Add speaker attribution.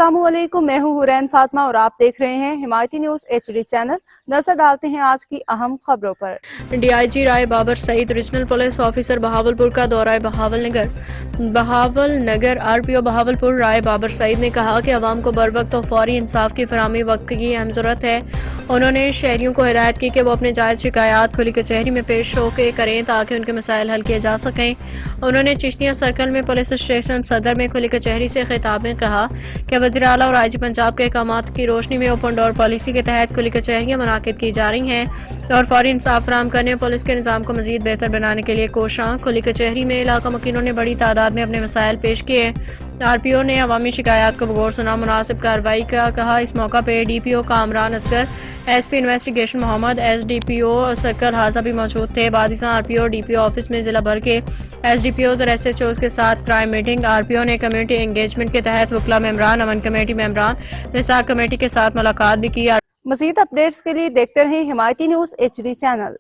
Speaker 1: अस्सलाम वालेकुम, मैं हूँ हुरैन फातिमा और आप देख रहे हैं हिमायती न्यूज़ HD चैनल। नजर डालते हैं आज की अहम खबरों पर।
Speaker 2: DIG Rai Babar Saeed regional police officer Bahawalpur का दौरा बहावलनगर RPO बहावलपुर राय बाबर सईद ने कहा कि अवाम को बरवक्त और फौरी इंसाफ की फराहमी वक्त की अहम जरूरत है। उन्होंने शहरियों को हिदायत की कि वो अपने जायज शिकायत खुली कचहरी में पेश होकर करें ताकि उनके मसाइल हल किए जा सकें। उन्होंने चिश्तिया सर्कल में पुलिस स्टेशन सदर में खुली कचहरी से खिताब में कहा कि वज़ीर आला और IG पंजाब के अहकामात की रोशनी में ओपन डोर पॉलिसी के तहत खुली कचहरियां मुनाकिद की जा रही हैं और फौरी इंसाफ फराहम करने पुलिस के निज़ाम को मज़ीद बेहतर बनाने के लिए कोशां। खुली कचहरी में इलाका मकीनों ने बड़ी तादाद में अपने मसाइल पेश किए। RPO ने अवामी शिकायत को बगौर सुना मुनासिब कार्रवाई का कहा। इस मौका पर DPO Kamran Asghar, SP investigation Mohammad, SDPO circle हाजा भी मौजूद थे। बादिसा RPO DPO ऑफिस में जिला भर के SDPOs और SHOs के साथ क्राइम मीटिंग। RPO ने कम्युनिटी एंगेजमेंट के तहत वकला मेंबरान, अमन कमेटी मेंबरान, मिसाक कमेटी के साथ मुलाकात भी की।
Speaker 1: मज़ीद अपडेट्स के लिए देखते रहें हिमायती न्यूज़ HD चैनल।